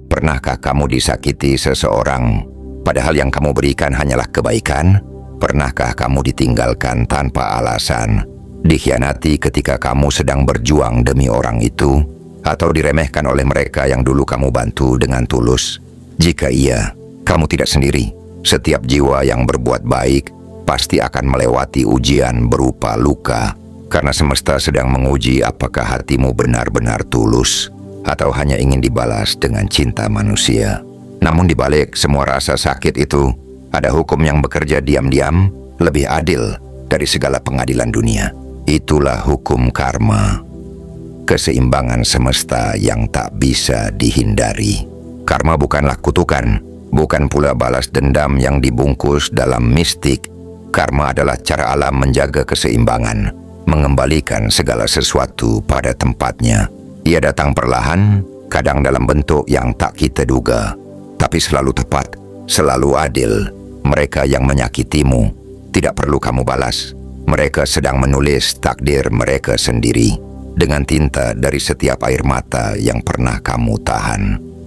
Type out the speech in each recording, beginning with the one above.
Pernahkah kamu disakiti seseorang, padahal yang kamu berikan hanyalah kebaikan? Pernahkah kamu ditinggalkan tanpa alasan, dikhianati ketika kamu sedang berjuang demi orang itu, atau diremehkan oleh mereka yang dulu kamu bantu dengan tulus? Jika iya, kamu tidak sendiri. Setiap jiwa yang berbuat baik pasti akan melewati ujian berupa luka, karena semesta sedang menguji apakah hatimu benar-benar tulus atau hanya ingin dibalas dengan cinta manusia. Namun di balik semua rasa sakit itu, ada hukum yang bekerja diam-diam lebih adil dari segala pengadilan dunia. Itulah hukum karma, keseimbangan semesta yang tak bisa dihindari. Karma bukanlah kutukan, bukan pula balas dendam yang dibungkus dalam mistik. Karma adalah cara alam menjaga keseimbangan, mengembalikan segala sesuatu pada tempatnya. Ia datang perlahan, kadang dalam bentuk yang tak kita duga, tapi selalu tepat, selalu adil. Mereka yang menyakitimu tidak perlu kamu balas. Mereka sedang menulis takdir mereka sendiri dengan tinta dari setiap air mata yang pernah kamu tahan.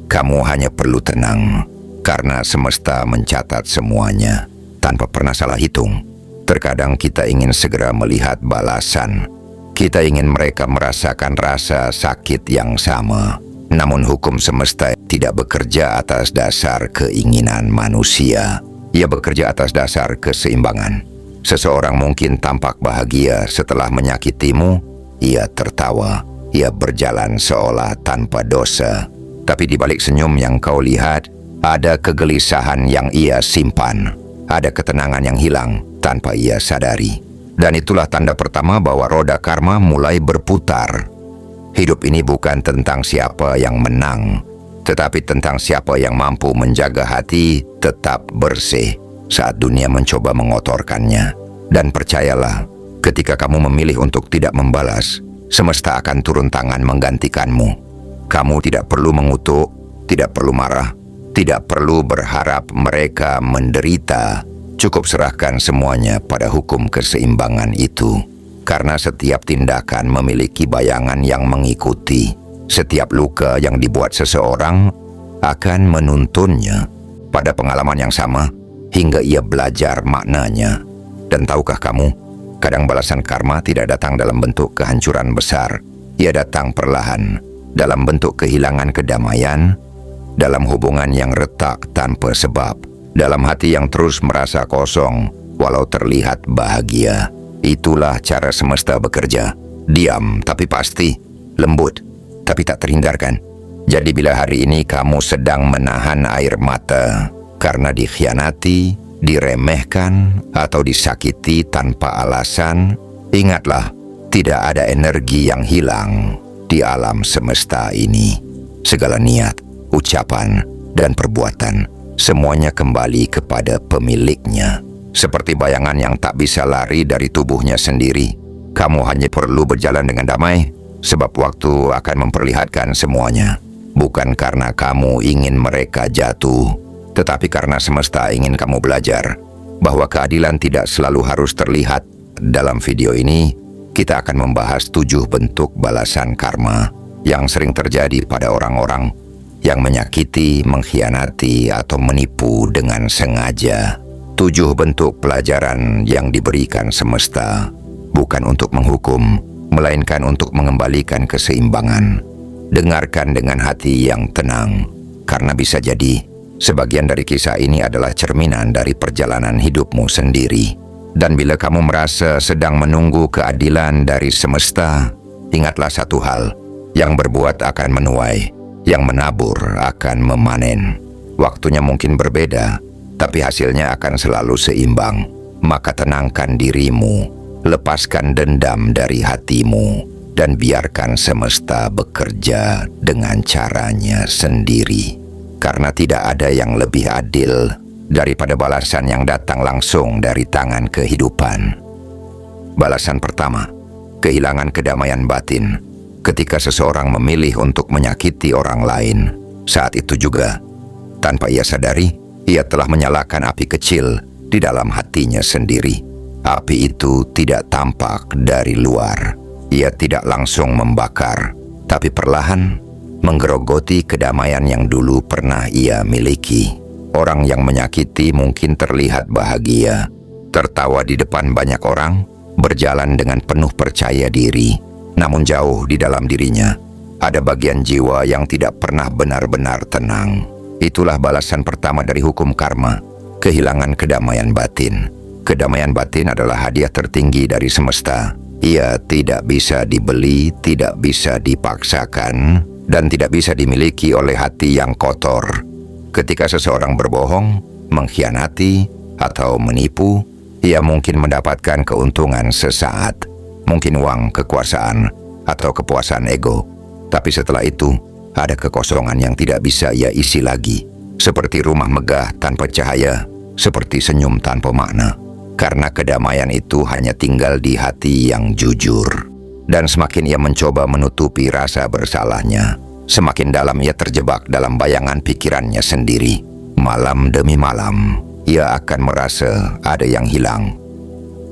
Kamu hanya perlu tenang, karena semesta mencatat semuanya tanpa pernah salah hitung. Terkadang kita ingin segera melihat balasan. Kita ingin mereka merasakan rasa sakit yang sama. Namun hukum semesta tidak bekerja atas dasar keinginan manusia. Ia bekerja atas dasar keseimbangan. Seseorang mungkin tampak bahagia setelah menyakitimu. Ia tertawa. Ia berjalan seolah tanpa dosa. Tapi di balik senyum yang kau lihat, ada kegelisahan yang ia simpan. Ada ketenangan yang hilang tanpa ia sadari. Dan itulah tanda pertama bahwa roda karma mulai berputar. Hidup ini bukan tentang siapa yang menang, tetapi tentang siapa yang mampu menjaga hati tetap bersih saat dunia mencoba mengotorkannya. Dan percayalah, ketika kamu memilih untuk tidak membalas, semesta akan turun tangan menggantikanmu. Kamu tidak perlu mengutuk, tidak perlu marah, tidak perlu berharap mereka menderita. Cukup serahkan semuanya pada hukum keseimbangan itu. Karena setiap tindakan memiliki bayangan yang mengikuti. Setiap luka yang dibuat seseorang akan menuntunnya pada pengalaman yang sama hingga ia belajar maknanya. Dan tahukah kamu, kadang balasan karma tidak datang dalam bentuk kehancuran besar. Ia datang perlahan, dalam bentuk kehilangan kedamaian, dalam hubungan yang retak tanpa sebab, dalam hati yang terus merasa kosong walau terlihat bahagia. Itulah cara semesta bekerja. Diam tapi pasti, lembut tapi tak terhindarkan. Jadi bila hari ini kamu sedang menahan air mata karena dikhianati, diremehkan, atau disakiti tanpa alasan, ingatlah, tidak ada energi yang hilang di alam semesta ini. Segala niat, ucapan, dan perbuatan semuanya kembali kepada pemiliknya. Seperti bayangan yang tak bisa lari dari tubuhnya sendiri, kamu hanya perlu berjalan dengan damai, sebab waktu akan memperlihatkan semuanya. Bukan karena kamu ingin mereka jatuh, tetapi karena semesta ingin kamu belajar bahwa keadilan tidak selalu harus terlihat. Dalam video ini, kita akan membahas 7 bentuk balasan karma yang sering terjadi pada orang-orang yang menyakiti, mengkhianati, atau menipu dengan sengaja. 7 bentuk pelajaran yang diberikan semesta, bukan untuk menghukum, melainkan untuk mengembalikan keseimbangan. Dengarkan dengan hati yang tenang, karena bisa jadi sebagian dari kisah ini adalah cerminan dari perjalanan hidupmu sendiri. Dan bila kamu merasa sedang menunggu keadilan dari semesta, ingatlah satu hal, yang berbuat akan menuai, yang menabur akan memanen. Waktunya mungkin berbeda, tapi hasilnya akan selalu seimbang. Maka tenangkan dirimu, lepaskan dendam dari hatimu, dan biarkan semesta bekerja dengan caranya sendiri. Karena tidak ada yang lebih adil daripada balasan yang datang langsung dari tangan kehidupan. Balasan pertama, kehilangan kedamaian batin. Ketika seseorang memilih untuk menyakiti orang lain, saat itu juga, tanpa ia sadari, ia telah menyalakan api kecil di dalam hatinya sendiri. Api itu tidak tampak dari luar. Ia tidak langsung membakar, tapi perlahan menggerogoti kedamaian yang dulu pernah ia miliki. Orang yang menyakiti mungkin terlihat bahagia, tertawa di depan banyak orang, berjalan dengan penuh percaya diri. Namun jauh di dalam dirinya, ada bagian jiwa yang tidak pernah benar-benar tenang. Itulah balasan pertama dari hukum karma, kehilangan kedamaian batin. Kedamaian batin adalah hadiah tertinggi dari semesta. Ia tidak bisa dibeli, tidak bisa dipaksakan, dan tidak bisa dimiliki oleh hati yang kotor. Ketika seseorang berbohong, mengkhianati, atau menipu, ia mungkin mendapatkan keuntungan sesaat, mungkin uang, kekuasaan, atau kepuasan ego. Tapi setelah itu, ada kekosongan yang tidak bisa ia isi lagi, seperti rumah megah tanpa cahaya, seperti senyum tanpa makna. Karena kedamaian itu hanya tinggal di hati yang jujur. Dan semakin ia mencoba menutupi rasa bersalahnya, semakin dalam ia terjebak dalam bayangan pikirannya sendiri. Malam demi malam, ia akan merasa ada yang hilang,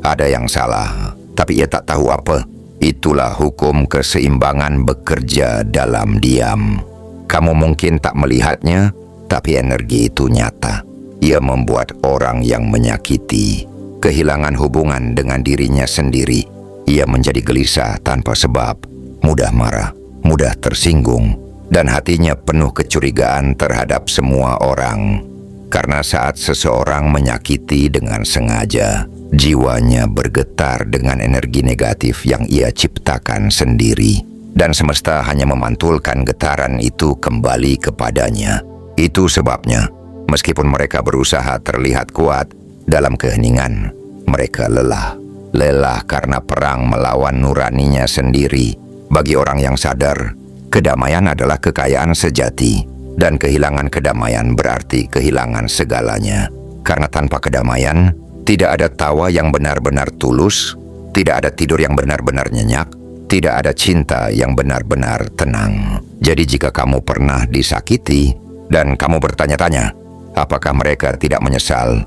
ada yang salah, tapi ia tak tahu apa. Itulah hukum keseimbangan bekerja dalam diam. Kamu mungkin tak melihatnya, tapi energi itu nyata. Ia membuat orang yang menyakiti kehilangan hubungan dengan dirinya sendiri. Ia menjadi gelisah tanpa sebab, mudah marah, mudah tersinggung, dan hatinya penuh kecurigaan terhadap semua orang. Karena saat seseorang menyakiti dengan sengaja, jiwanya bergetar dengan energi negatif yang ia ciptakan sendiri, dan semesta hanya memantulkan getaran itu kembali kepadanya. Itu sebabnya, meskipun mereka berusaha terlihat kuat dalam keheningan, mereka lelah. Lelah karena perang melawan nuraninya sendiri. Bagi orang yang sadar, kedamaian adalah kekayaan sejati, dan kehilangan kedamaian berarti kehilangan segalanya. Karena tanpa kedamaian, tidak ada tawa yang benar-benar tulus, tidak ada tidur yang benar-benar nyenyak, tidak ada cinta yang benar-benar tenang. Jadi jika kamu pernah disakiti, dan kamu bertanya-tanya, apakah mereka tidak menyesal?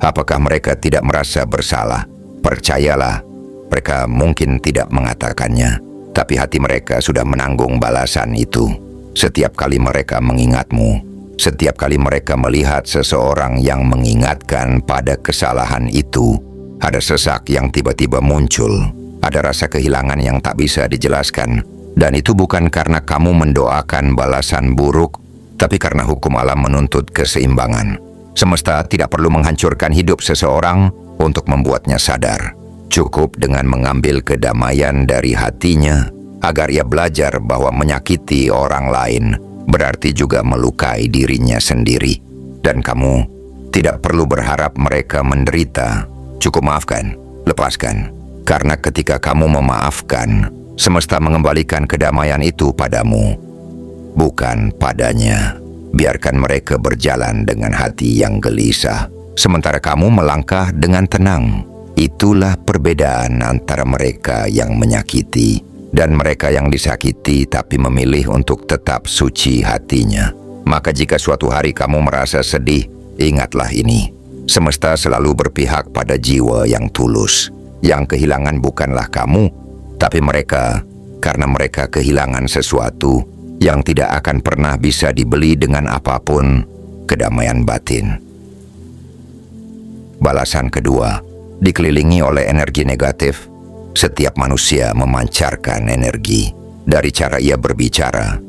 Apakah mereka tidak merasa bersalah? Percayalah, mereka mungkin tidak mengatakannya, tapi hati mereka sudah menanggung balasan itu. Setiap kali mereka mengingatmu, setiap kali mereka melihat seseorang yang mengingatkan pada kesalahan itu, ada sesak yang tiba-tiba muncul, ada rasa kehilangan yang tak bisa dijelaskan, dan itu bukan karena kamu mendoakan balasan buruk, tapi karena hukum alam menuntut keseimbangan. Semesta tidak perlu menghancurkan hidup seseorang untuk membuatnya sadar. Cukup dengan mengambil kedamaian dari hatinya, agar ia belajar bahwa menyakiti orang lain berarti juga melukai dirinya sendiri. Dan kamu tidak perlu berharap mereka menderita. Cukup maafkan, lepaskan. Karena ketika kamu memaafkan, semesta mengembalikan kedamaian itu padamu, bukan padanya. Biarkan mereka berjalan dengan hati yang gelisah, sementara kamu melangkah dengan tenang. Itulah perbedaan antara mereka yang menyakiti dan mereka yang disakiti tapi memilih untuk tetap suci hatinya. Maka jika suatu hari kamu merasa sedih, ingatlah ini. Semesta selalu berpihak pada jiwa yang tulus. Yang kehilangan bukanlah kamu, tapi mereka, karena mereka kehilangan sesuatu yang tidak akan pernah bisa dibeli dengan apapun, kedamaian batin. Balasan kedua, dikelilingi oleh energi negatif. Setiap manusia memancarkan energi dari cara ia berbicara,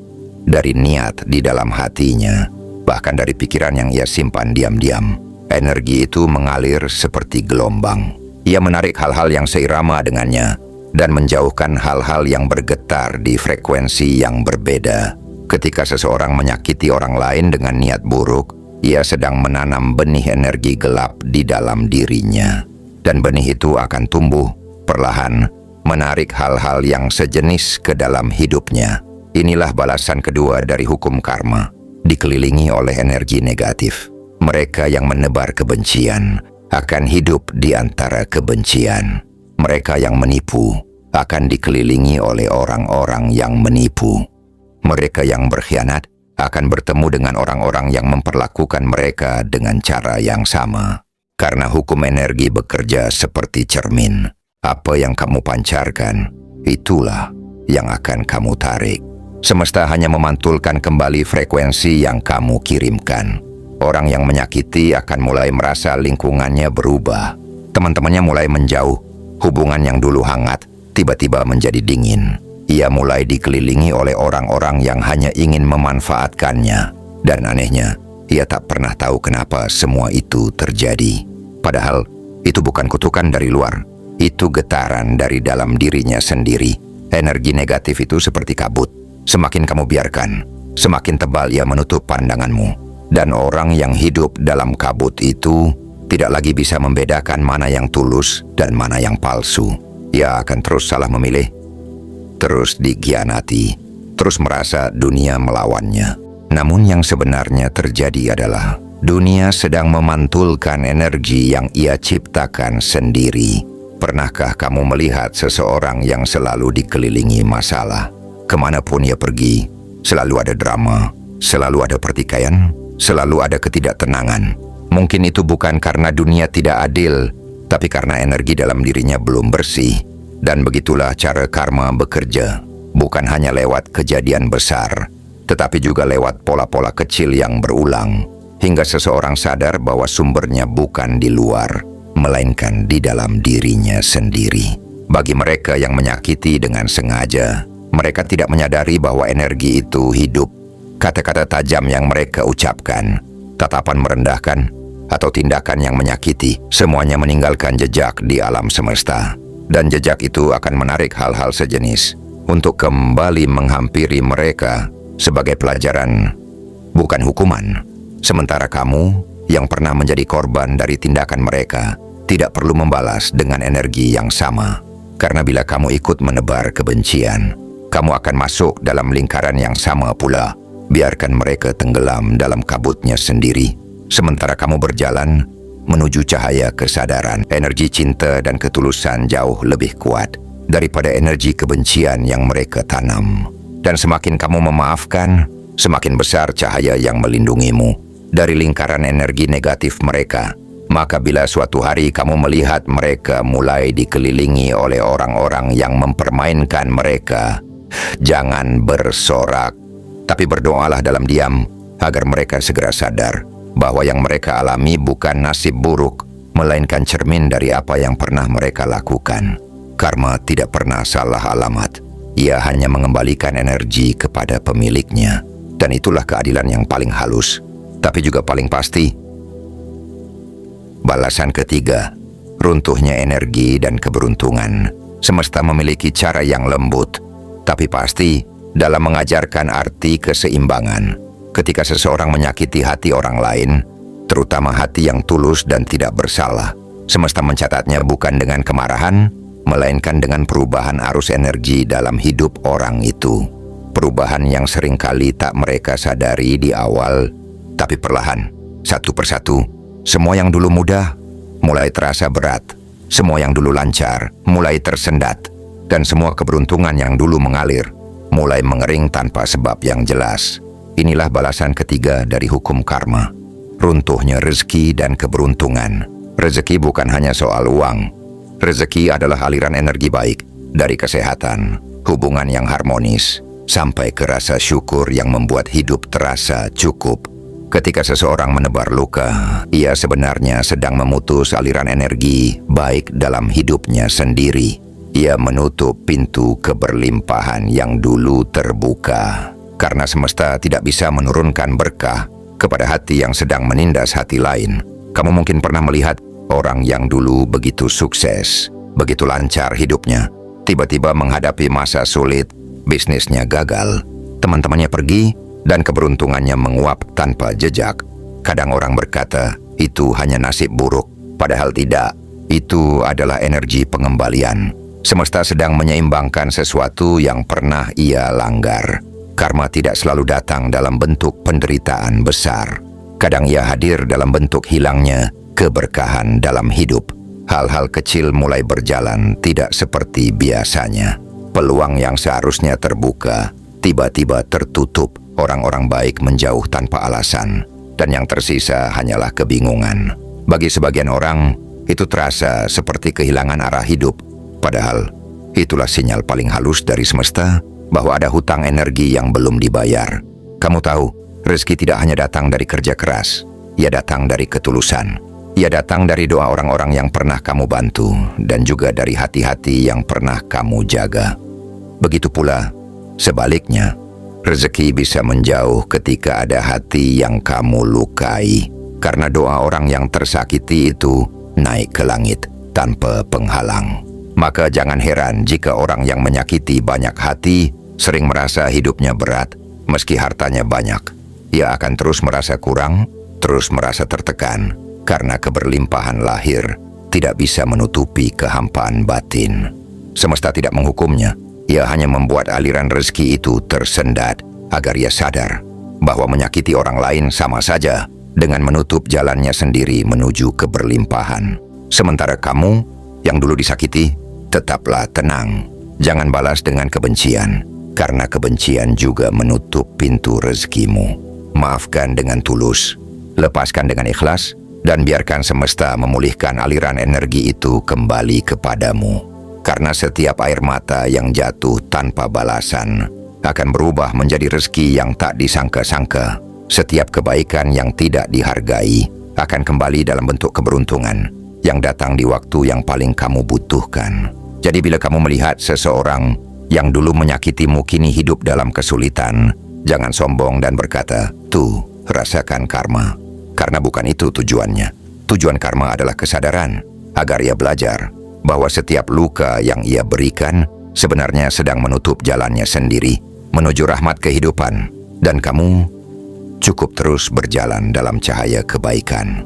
dari niat di dalam hatinya, bahkan dari pikiran yang ia simpan diam-diam. Energi itu mengalir seperti gelombang. Ia menarik hal-hal yang seirama dengannya dan menjauhkan hal-hal yang bergetar di frekuensi yang berbeda. Ketika seseorang menyakiti orang lain dengan niat buruk, ia sedang menanam benih energi gelap di dalam dirinya. Dan benih itu akan tumbuh perlahan, menarik hal-hal yang sejenis ke dalam hidupnya. Inilah balasan kedua dari hukum karma, dikelilingi oleh energi negatif. Mereka yang menebar kebencian akan hidup di antara kebencian. Mereka yang menipu akan dikelilingi oleh orang-orang yang menipu. Mereka yang berkhianat akan bertemu dengan orang-orang yang memperlakukan mereka dengan cara yang sama. Karena hukum energi bekerja seperti cermin. Apa yang kamu pancarkan, itulah yang akan kamu tarik. Semesta hanya memantulkan kembali frekuensi yang kamu kirimkan. Orang yang menyakiti akan mulai merasa lingkungannya berubah. Teman-temannya mulai menjauh. Hubungan yang dulu hangat tiba-tiba menjadi dingin. Ia mulai dikelilingi oleh orang-orang yang hanya ingin memanfaatkannya. Dan anehnya, ia tak pernah tahu kenapa semua itu terjadi. Padahal, itu bukan kutukan dari luar. Itu getaran dari dalam dirinya sendiri. Energi negatif itu seperti kabut. Semakin kamu biarkan, semakin tebal ia menutup pandanganmu. Dan orang yang hidup dalam kabut itu tidak lagi bisa membedakan mana yang tulus dan mana yang palsu. Ia akan terus salah memilih, terus dikhianati, terus merasa dunia melawannya. Namun yang sebenarnya terjadi adalah dunia sedang memantulkan energi yang ia ciptakan sendiri. Pernahkah kamu melihat seseorang yang selalu dikelilingi masalah? Kemanapun ia pergi, selalu ada drama, selalu ada pertikaian, selalu ada ketidaktenangan. Mungkin itu bukan karena dunia tidak adil, tapi karena energi dalam dirinya belum bersih. Dan begitulah cara karma bekerja, bukan hanya lewat kejadian besar, tetapi juga lewat pola-pola kecil yang berulang, hingga seseorang sadar bahwa sumbernya bukan di luar, melainkan di dalam dirinya sendiri. Bagi mereka yang menyakiti dengan sengaja, mereka tidak menyadari bahwa energi itu hidup. Kata-kata tajam yang mereka ucapkan, tatapan merendahkan, atau tindakan yang menyakiti, semuanya meninggalkan jejak di alam semesta. Dan jejak itu akan menarik hal-hal sejenis untuk kembali menghampiri mereka sebagai pelajaran, bukan hukuman. Sementara kamu yang pernah menjadi korban dari tindakan mereka tidak perlu membalas dengan energi yang sama. Karena bila kamu ikut menebar kebencian, kamu akan masuk dalam lingkaran yang sama pula. Biarkan mereka tenggelam dalam kabutnya sendiri, sementara kamu berjalan menuju cahaya kesadaran. Energi cinta dan ketulusan jauh lebih kuat daripada energi kebencian yang mereka tanam. Dan semakin kamu memaafkan, semakin besar cahaya yang melindungimu dari lingkaran energi negatif mereka. Maka bila suatu hari kamu melihat mereka mulai dikelilingi oleh orang-orang yang mempermainkan mereka, jangan bersorak, tapi berdoalah dalam diam agar mereka segera sadar bahwa yang mereka alami bukan nasib buruk, melainkan cermin dari apa yang pernah mereka lakukan. Karma tidak pernah salah alamat. Ia hanya mengembalikan energi kepada pemiliknya. Dan itulah keadilan yang paling halus, tapi juga paling pasti. Balasan ketiga, runtuhnya energi dan keberuntungan. Semesta memiliki cara yang lembut, tapi pasti dalam mengajarkan arti keseimbangan. Ketika seseorang menyakiti hati orang lain, terutama hati yang tulus dan tidak bersalah, semesta mencatatnya bukan dengan kemarahan, melainkan dengan perubahan arus energi dalam hidup orang itu. Perubahan yang seringkali tak mereka sadari di awal, tapi perlahan, satu persatu, semua yang dulu mudah mulai terasa berat, semua yang dulu lancar mulai tersendat, dan semua keberuntungan yang dulu mengalir mulai mengering tanpa sebab yang jelas. Inilah balasan ketiga dari hukum karma. Runtuhnya rezeki dan keberuntungan. Rezeki bukan hanya soal uang. Rezeki adalah aliran energi baik, dari kesehatan, hubungan yang harmonis, sampai ke rasa syukur yang membuat hidup terasa cukup. Ketika seseorang menebar luka, ia sebenarnya sedang memutus aliran energi baik dalam hidupnya sendiri. Ia menutup pintu keberlimpahan yang dulu terbuka. Karena semesta tidak bisa menurunkan berkah kepada hati yang sedang menindas hati lain. Kamu mungkin pernah melihat orang yang dulu begitu sukses, begitu lancar hidupnya, tiba-tiba menghadapi masa sulit, bisnisnya gagal, teman-temannya pergi, dan keberuntungannya menguap tanpa jejak. Kadang orang berkata, itu hanya nasib buruk. Padahal tidak, itu adalah energi pengembalian. Semesta sedang menyeimbangkan sesuatu yang pernah ia langgar. Karma tidak selalu datang dalam bentuk penderitaan besar. Kadang ia hadir dalam bentuk hilangnya keberkahan dalam hidup. Hal-hal kecil mulai berjalan tidak seperti biasanya. Peluang yang seharusnya terbuka tiba-tiba tertutup. Orang-orang baik menjauh tanpa alasan, dan yang tersisa hanyalah kebingungan. Bagi sebagian orang, itu terasa seperti kehilangan arah hidup. Padahal, itulah sinyal paling halus dari semesta bahwa ada hutang energi yang belum dibayar. Kamu tahu, rezeki tidak hanya datang dari kerja keras, ia datang dari ketulusan. Ia datang dari doa orang-orang yang pernah kamu bantu dan juga dari hati-hati yang pernah kamu jaga. Begitu pula, sebaliknya, rezeki bisa menjauh ketika ada hati yang kamu lukai, karena doa orang yang tersakiti itu naik ke langit tanpa penghalang. Maka jangan heran jika orang yang menyakiti banyak hati sering merasa hidupnya berat meski hartanya banyak. Ia akan terus merasa kurang, terus merasa tertekan, karena keberlimpahan lahir tidak bisa menutupi kehampaan batin. Semesta tidak menghukumnya, ia hanya membuat aliran rezeki itu tersendat agar ia sadar bahwa menyakiti orang lain sama saja dengan menutup jalannya sendiri menuju keberlimpahan. Sementara kamu yang dulu disakiti, tetaplah tenang. Jangan balas dengan kebencian, karena kebencian juga menutup pintu rezekimu. Maafkan dengan tulus, lepaskan dengan ikhlas, dan biarkan semesta memulihkan aliran energi itu kembali kepadamu. Karena setiap air mata yang jatuh tanpa balasan akan berubah menjadi rezeki yang tak disangka-sangka. Setiap kebaikan yang tidak dihargai akan kembali dalam bentuk keberuntungan yang datang di waktu yang paling kamu butuhkan. Jadi bila kamu melihat seseorang yang dulu menyakitimu kini hidup dalam kesulitan, jangan sombong dan berkata, "Tuh, rasakan karma." Karena bukan itu tujuannya. Tujuan karma adalah kesadaran agar ia belajar bahwa setiap luka yang ia berikan sebenarnya sedang menutup jalannya sendiri menuju rahmat kehidupan, dan kamu cukup terus berjalan dalam cahaya kebaikan.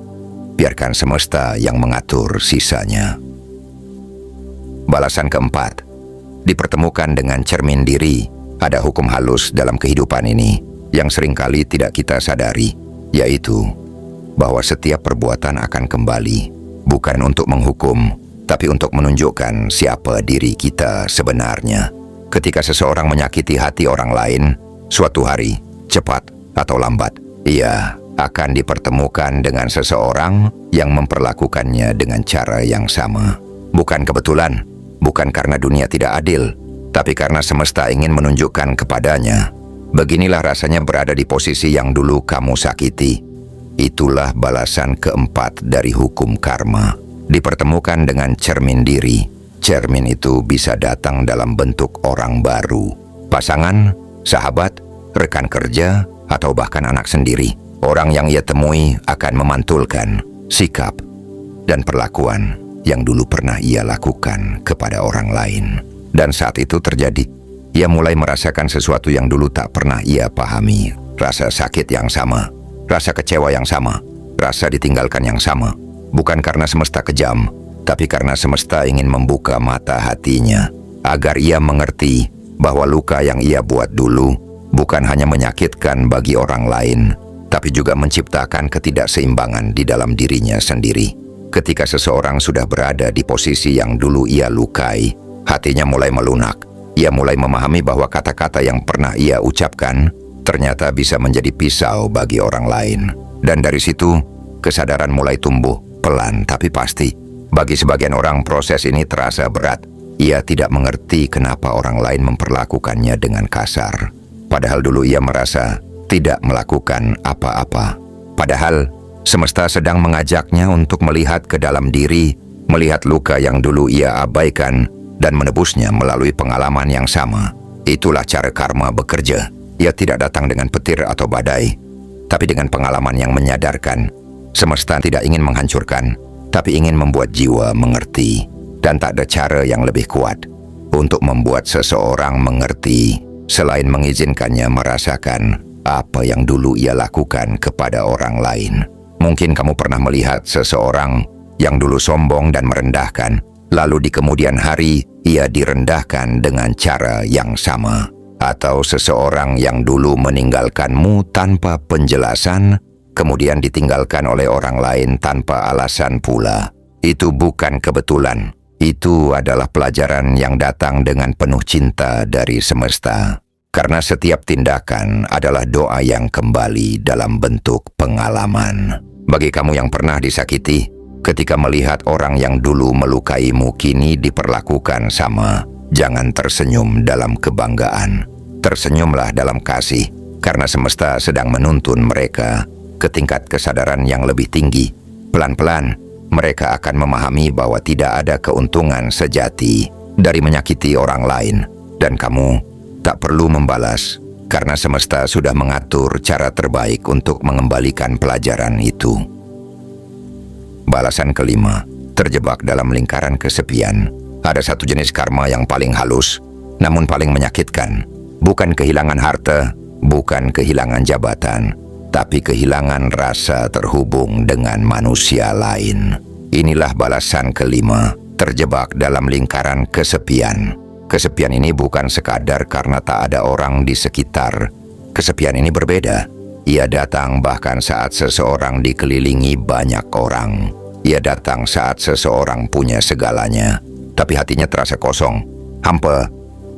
Biarkan semesta yang mengatur sisanya. Balasan keempat, dipertemukan dengan cermin diri. Ada hukum halus dalam kehidupan ini yang seringkali tidak kita sadari, yaitu bahwa setiap perbuatan akan kembali, bukan untuk menghukum, tapi untuk menunjukkan siapa diri kita sebenarnya. Ketika seseorang menyakiti hati orang lain, suatu hari, cepat atau lambat, ia akan dipertemukan dengan seseorang yang memperlakukannya dengan cara yang sama. Bukan kebetulan, bukan karena dunia tidak adil, tapi karena semesta ingin menunjukkan kepadanya, beginilah rasanya berada di posisi yang dulu kamu sakiti. Itulah balasan keempat dari hukum karma. Dipertemukan dengan cermin diri. Cermin itu bisa datang dalam bentuk orang baru, pasangan, sahabat, rekan kerja, atau bahkan anak sendiri. Orang yang ia temui akan memantulkan sikap dan perlakuan yang dulu pernah ia lakukan kepada orang lain. Dan saat itu terjadi, ia mulai merasakan sesuatu yang dulu tak pernah ia pahami. Rasa sakit yang sama, rasa kecewa yang sama, rasa ditinggalkan yang sama. Bukan karena semesta kejam, tapi karena semesta ingin membuka mata hatinya agar ia mengerti bahwa luka yang ia buat dulu bukan hanya menyakitkan bagi orang lain, tapi juga menciptakan ketidakseimbangan di dalam dirinya sendiri. Ketika seseorang sudah berada di posisi yang dulu ia lukai, hatinya mulai melunak. Ia mulai memahami bahwa kata-kata yang pernah ia ucapkan ternyata bisa menjadi pisau bagi orang lain. Dan dari situ, kesadaran mulai tumbuh, pelan tapi pasti. Bagi sebagian orang, proses ini terasa berat. Ia tidak mengerti kenapa orang lain memperlakukannya dengan kasar. Padahal dulu ia merasa tidak melakukan apa-apa. Padahal semesta sedang mengajaknya untuk melihat ke dalam diri, melihat luka yang dulu ia abaikan, dan menebusnya melalui pengalaman yang sama. Itulah cara karma bekerja. Ia tidak datang dengan petir atau badai, tapi dengan pengalaman yang menyadarkan. Semesta tidak ingin menghancurkan, tapi ingin membuat jiwa mengerti. Dan tak ada cara yang lebih kuat untuk membuat seseorang mengerti selain mengizinkannya merasakan apa yang dulu ia lakukan kepada orang lain. Mungkin kamu pernah melihat seseorang yang dulu sombong dan merendahkan, lalu di kemudian hari ia direndahkan dengan cara yang sama. Atau seseorang yang dulu meninggalkanmu tanpa penjelasan, kemudian ditinggalkan oleh orang lain tanpa alasan pula. Itu bukan kebetulan. Itu adalah pelajaran yang datang dengan penuh cinta dari semesta. Karena setiap tindakan adalah doa yang kembali dalam bentuk pengalaman. Bagi kamu yang pernah disakiti, ketika melihat orang yang dulu melukaimu kini diperlakukan sama, jangan tersenyum dalam kebanggaan. Tersenyumlah dalam kasih, karena semesta sedang menuntun mereka ke tingkat kesadaran yang lebih tinggi. Pelan-pelan, mereka akan memahami bahwa tidak ada keuntungan sejati dari menyakiti orang lain. Dan kamu tak perlu membalas, karena semesta sudah mengatur cara terbaik untuk mengembalikan pelajaran itu. Balasan kelima, terjebak dalam lingkaran kesepian. Ada satu jenis karma yang paling halus, namun paling menyakitkan. Bukan kehilangan harta, bukan kehilangan jabatan, tapi kehilangan rasa terhubung dengan manusia lain. Inilah balasan kelima, terjebak dalam lingkaran kesepian. Kesepian ini bukan sekadar karena tak ada orang di sekitar. Kesepian ini berbeda. Ia datang bahkan saat seseorang dikelilingi banyak orang. Ia datang saat seseorang punya segalanya, tapi hatinya terasa kosong, hampa,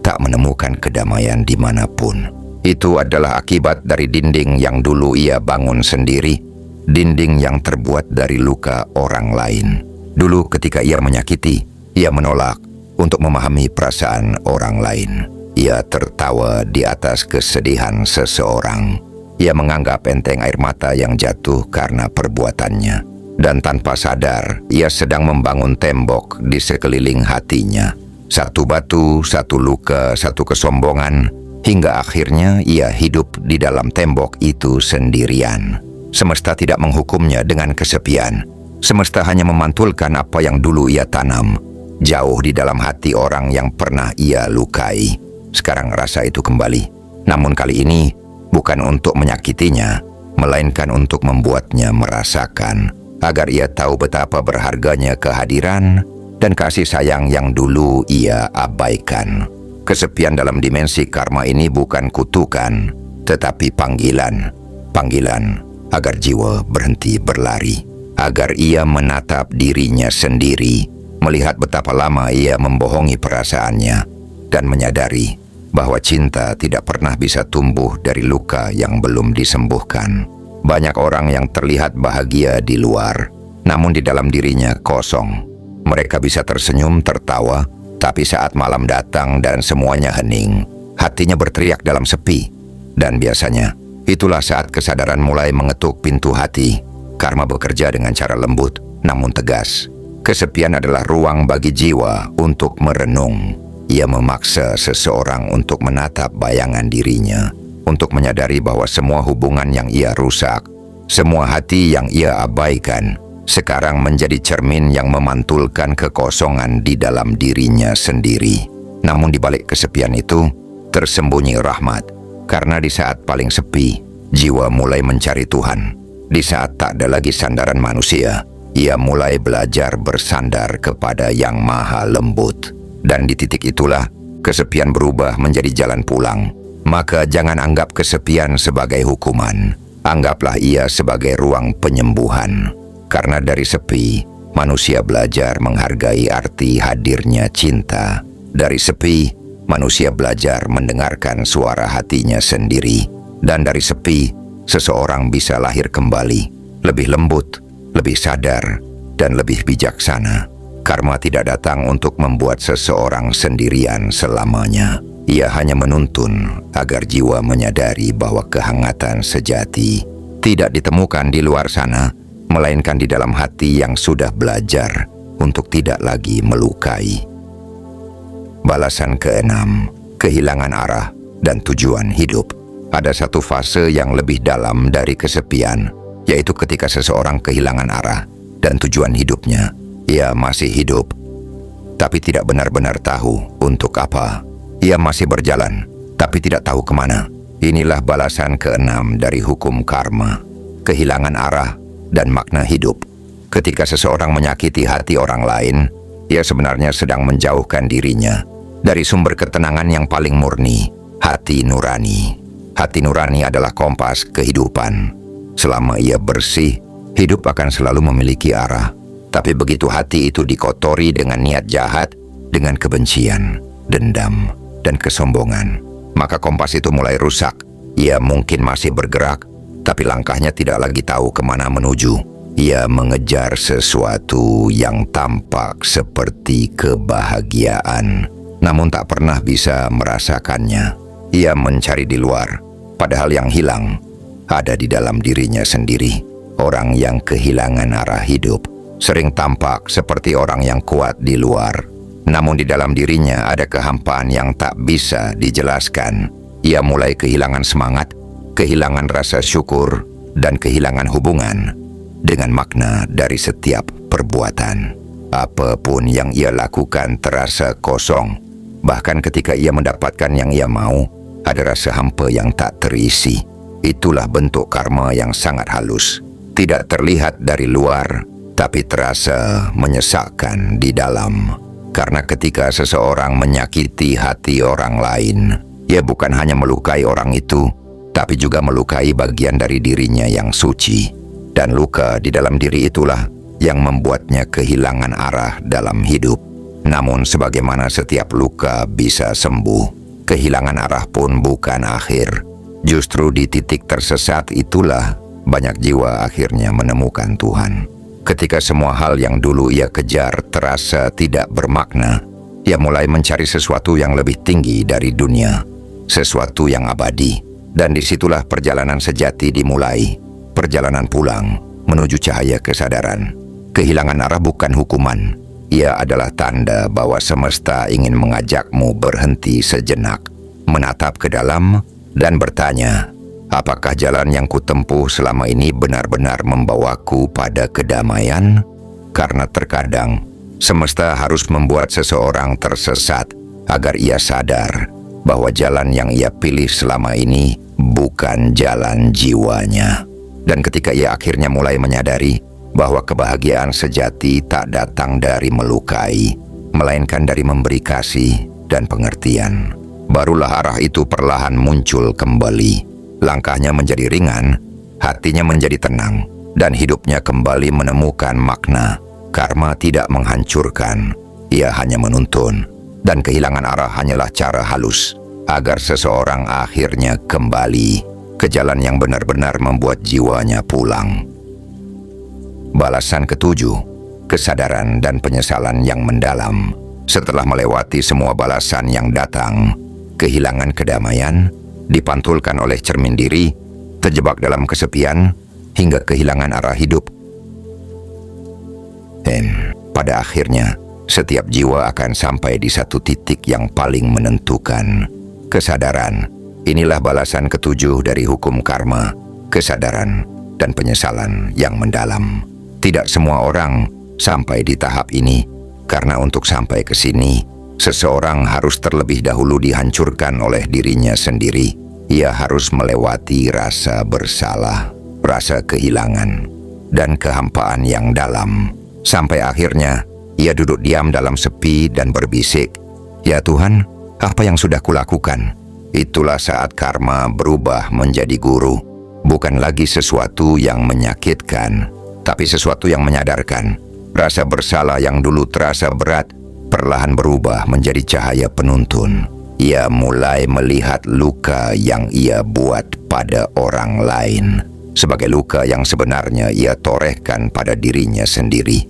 tak menemukan kedamaian dimanapun. Itu adalah akibat dari dinding yang dulu ia bangun sendiri, dinding yang terbuat dari luka orang lain. Dulu ketika ia menyakiti, ia menolak untuk memahami perasaan orang lain. Ia tertawa di atas kesedihan seseorang. Ia menganggap enteng air mata yang jatuh karena perbuatannya. Dan tanpa sadar, ia sedang membangun tembok di sekeliling hatinya. Satu batu, satu luka, satu kesombongan, hingga akhirnya ia hidup di dalam tembok itu sendirian. Semesta tidak menghukumnya dengan kesepian. Semesta hanya memantulkan apa yang dulu ia tanam, jauh di dalam hati orang yang pernah ia lukai. Sekarang rasa itu kembali. Namun kali ini, bukan untuk menyakitinya, melainkan untuk membuatnya merasakan, agar ia tahu betapa berharganya kehadiran dan kasih sayang yang dulu ia abaikan. Kesepian dalam dimensi karma ini bukan kutukan, tetapi panggilan. Panggilan agar jiwa berhenti berlari, agar ia menatap dirinya sendiri, melihat betapa lama ia membohongi perasaannya, dan menyadari bahwa cinta tidak pernah bisa tumbuh dari luka yang belum disembuhkan. Banyak orang yang terlihat bahagia di luar, namun di dalam dirinya kosong. Mereka bisa tersenyum, tertawa, tapi saat malam datang dan semuanya hening, hatinya berteriak dalam sepi. Dan biasanya, itulah saat kesadaran mulai mengetuk pintu hati. Karma bekerja dengan cara lembut, namun tegas. Kesepian adalah ruang bagi jiwa untuk merenung. Ia memaksa seseorang untuk menatap bayangan dirinya, untuk menyadari bahwa semua hubungan yang ia rusak, semua hati yang ia abaikan, sekarang menjadi cermin yang memantulkan kekosongan di dalam dirinya sendiri. Namun di balik kesepian itu, tersembunyi rahmat. Karena di saat paling sepi, jiwa mulai mencari Tuhan. Di saat tak ada lagi sandaran manusia, ia mulai belajar bersandar kepada Yang Maha Lembut. Dan di titik itulah, kesepian berubah menjadi jalan pulang. Maka jangan anggap kesepian sebagai hukuman. Anggaplah ia sebagai ruang penyembuhan. Karena dari sepi, manusia belajar menghargai arti hadirnya cinta. Dari sepi, manusia belajar mendengarkan suara hatinya sendiri. Dan dari sepi, seseorang bisa lahir kembali, lebih lembut, lebih sadar, dan lebih bijaksana. Karma tidak datang untuk membuat seseorang sendirian selamanya. Ia hanya menuntun agar jiwa menyadari bahwa kehangatan sejati tidak ditemukan di luar sana, melainkan di dalam hati yang sudah belajar untuk tidak lagi melukai. Balasan keenam, kehilangan arah dan tujuan hidup. Ada satu fase yang lebih dalam dari kesepian, yaitu ketika seseorang kehilangan arah dan tujuan hidupnya. Ia masih hidup, tapi tidak benar-benar tahu untuk apa. Ia masih berjalan, tapi tidak tahu kemana. Inilah balasan keenam dari hukum karma. Kehilangan arah dan makna hidup. Ketika seseorang menyakiti hati orang lain, ia sebenarnya sedang menjauhkan dirinya dari sumber ketenangan yang paling murni, hati nurani. Hati nurani adalah kompas kehidupan. Selama ia bersih, hidup akan selalu memiliki arah. Tapi begitu hati itu dikotori dengan niat jahat, dengan kebencian, dendam, dan kesombongan, maka kompas itu mulai rusak. Ia mungkin masih bergerak, tapi langkahnya tidak lagi tahu kemana menuju. Ia mengejar sesuatu yang tampak seperti kebahagiaan, namun tak pernah bisa merasakannya. Ia mencari di luar, padahal yang hilang ada di dalam dirinya sendiri. Orang yang kehilangan arah hidup sering tampak seperti orang yang kuat di luar, namun di dalam dirinya ada kehampaan yang tak bisa dijelaskan. Ia mulai kehilangan semangat, kehilangan rasa syukur, dan kehilangan hubungan dengan makna dari setiap perbuatan. Apapun yang ia lakukan terasa kosong. Bahkan ketika ia mendapatkan yang ia mau, ada rasa hampa yang tak terisi. Itulah bentuk karma yang sangat halus. Tidak terlihat dari luar, tapi terasa menyesakkan di dalam. Karena ketika seseorang menyakiti hati orang lain, ia bukan hanya melukai orang itu, tapi juga melukai bagian dari dirinya yang suci. Dan luka di dalam diri itulah yang membuatnya kehilangan arah dalam hidup. Namun sebagaimana setiap luka bisa sembuh, kehilangan arah pun bukan akhir. Justru di titik tersesat itulah banyak jiwa akhirnya menemukan Tuhan. Ketika semua hal yang dulu ia kejar terasa tidak bermakna, ia mulai mencari sesuatu yang lebih tinggi dari dunia, sesuatu yang abadi. Dan disitulah perjalanan sejati dimulai, perjalanan pulang menuju cahaya kesadaran. Kehilangan arah bukan hukuman, ia adalah tanda bahwa semesta ingin mengajakmu berhenti sejenak, menatap ke dalam, dan bertanya, apakah jalan yang kutempuh selama ini benar-benar membawaku pada kedamaian? Karena terkadang, semesta harus membuat seseorang tersesat agar ia sadar bahwa jalan yang ia pilih selama ini bukan jalan jiwanya. Dan ketika ia akhirnya mulai menyadari bahwa kebahagiaan sejati tak datang dari melukai, melainkan dari memberi kasih dan pengertian, barulah arah itu perlahan muncul kembali. Langkahnya menjadi ringan, hatinya menjadi tenang, dan hidupnya kembali menemukan makna. Karma tidak menghancurkan, ia hanya menuntun. Dan kehilangan arah hanyalah cara halus agar seseorang akhirnya kembali ke jalan yang benar-benar membuat jiwanya pulang. Balasan ketujuh, kesadaran dan penyesalan yang mendalam. Setelah melewati semua balasan yang datang, kehilangan kedamaian, dipantulkan oleh cermin diri, terjebak dalam kesepian, hingga kehilangan arah hidup. Dan pada akhirnya, setiap jiwa akan sampai di satu titik yang paling menentukan. Kesadaran, inilah balasan ketujuh dari hukum karma, kesadaran dan penyesalan yang mendalam. Tidak semua orang sampai di tahap ini, karena untuk sampai ke sini, seseorang harus terlebih dahulu dihancurkan oleh dirinya sendiri. Ia harus melewati rasa bersalah, rasa kehilangan, dan kehampaan yang dalam. Sampai akhirnya, ia duduk diam dalam sepi dan berbisik, "Ya Tuhan, apa yang sudah kulakukan?" Itulah saat karma berubah menjadi guru. Bukan lagi sesuatu yang menyakitkan, tapi sesuatu yang menyadarkan. Rasa bersalah yang dulu terasa berat, perlahan berubah menjadi cahaya penuntun. Ia mulai melihat luka yang ia buat pada orang lain sebagai luka yang sebenarnya ia torehkan pada dirinya sendiri.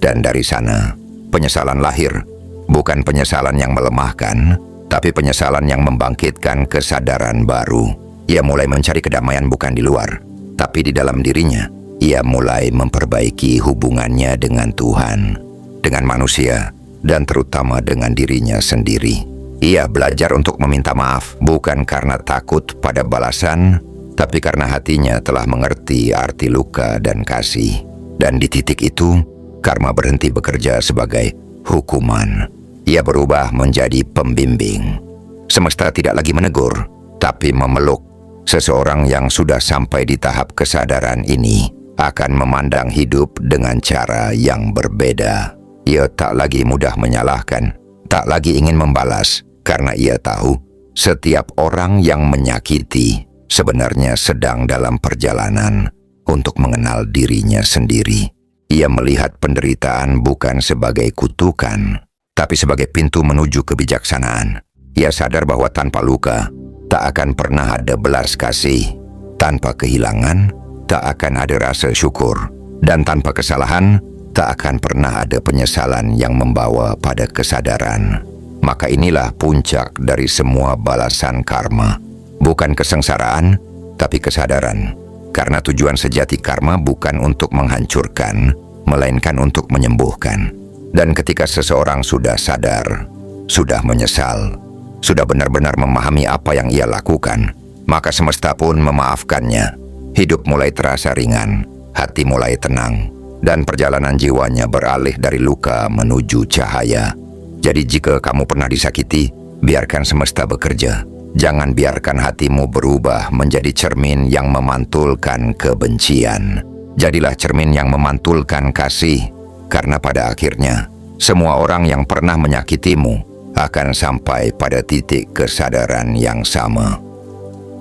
Dan dari sana, penyesalan lahir. Bukan penyesalan yang melemahkan, tapi penyesalan yang membangkitkan kesadaran baru. Ia mulai mencari kedamaian bukan di luar, tapi di dalam dirinya. Ia mulai memperbaiki hubungannya dengan Tuhan, dengan manusia, dan terutama dengan dirinya sendiri. Ia belajar untuk meminta maaf, bukan karena takut pada balasan, tapi karena hatinya telah mengerti arti luka dan kasih. Dan di titik itu, karma berhenti bekerja sebagai hukuman. Ia berubah menjadi pembimbing. Semesta tidak lagi menegur, tapi memeluk. Seseorang yang sudah sampai di tahap kesadaran ini akan memandang hidup dengan cara yang berbeda. Ia tak lagi mudah menyalahkan, tak lagi ingin membalas, karena ia tahu setiap orang yang menyakiti sebenarnya sedang dalam perjalanan untuk mengenal dirinya sendiri. Ia melihat penderitaan bukan sebagai kutukan, tapi sebagai pintu menuju kebijaksanaan. Ia sadar bahwa tanpa luka, tak akan pernah ada belas kasih. Tanpa kehilangan, tak akan ada rasa syukur. Dan tanpa kesalahan, tak akan pernah ada penyesalan yang membawa pada kesadaran. maka inilah puncak dari semua balasan karma. Bukan kesengsaraan, tapi kesadaran. Karena tujuan sejati karma bukan untuk menghancurkan, melainkan untuk menyembuhkan. Dan ketika seseorang sudah sadar, sudah menyesal, sudah benar-benar memahami apa yang ia lakukan, maka semesta pun memaafkannya. Hidup mulai terasa ringan, hati mulai tenang, dan perjalanan jiwanya beralih dari luka menuju cahaya. Jadi jika kamu pernah disakiti, biarkan semesta bekerja. Jangan biarkan hatimu berubah menjadi cermin yang memantulkan kebencian. Jadilah cermin yang memantulkan kasih, karena pada akhirnya, semua orang yang pernah menyakitimu akan sampai pada titik kesadaran yang sama.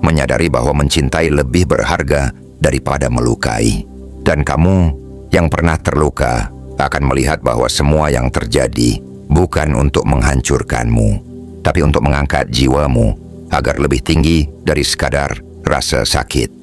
Menyadari bahwa mencintai lebih berharga daripada melukai. Dan kamu yang pernah terluka akan melihat bahwa semua yang terjadi bukan untuk menghancurkanmu, tapi untuk mengangkat jiwamu agar lebih tinggi dari sekadar rasa sakit.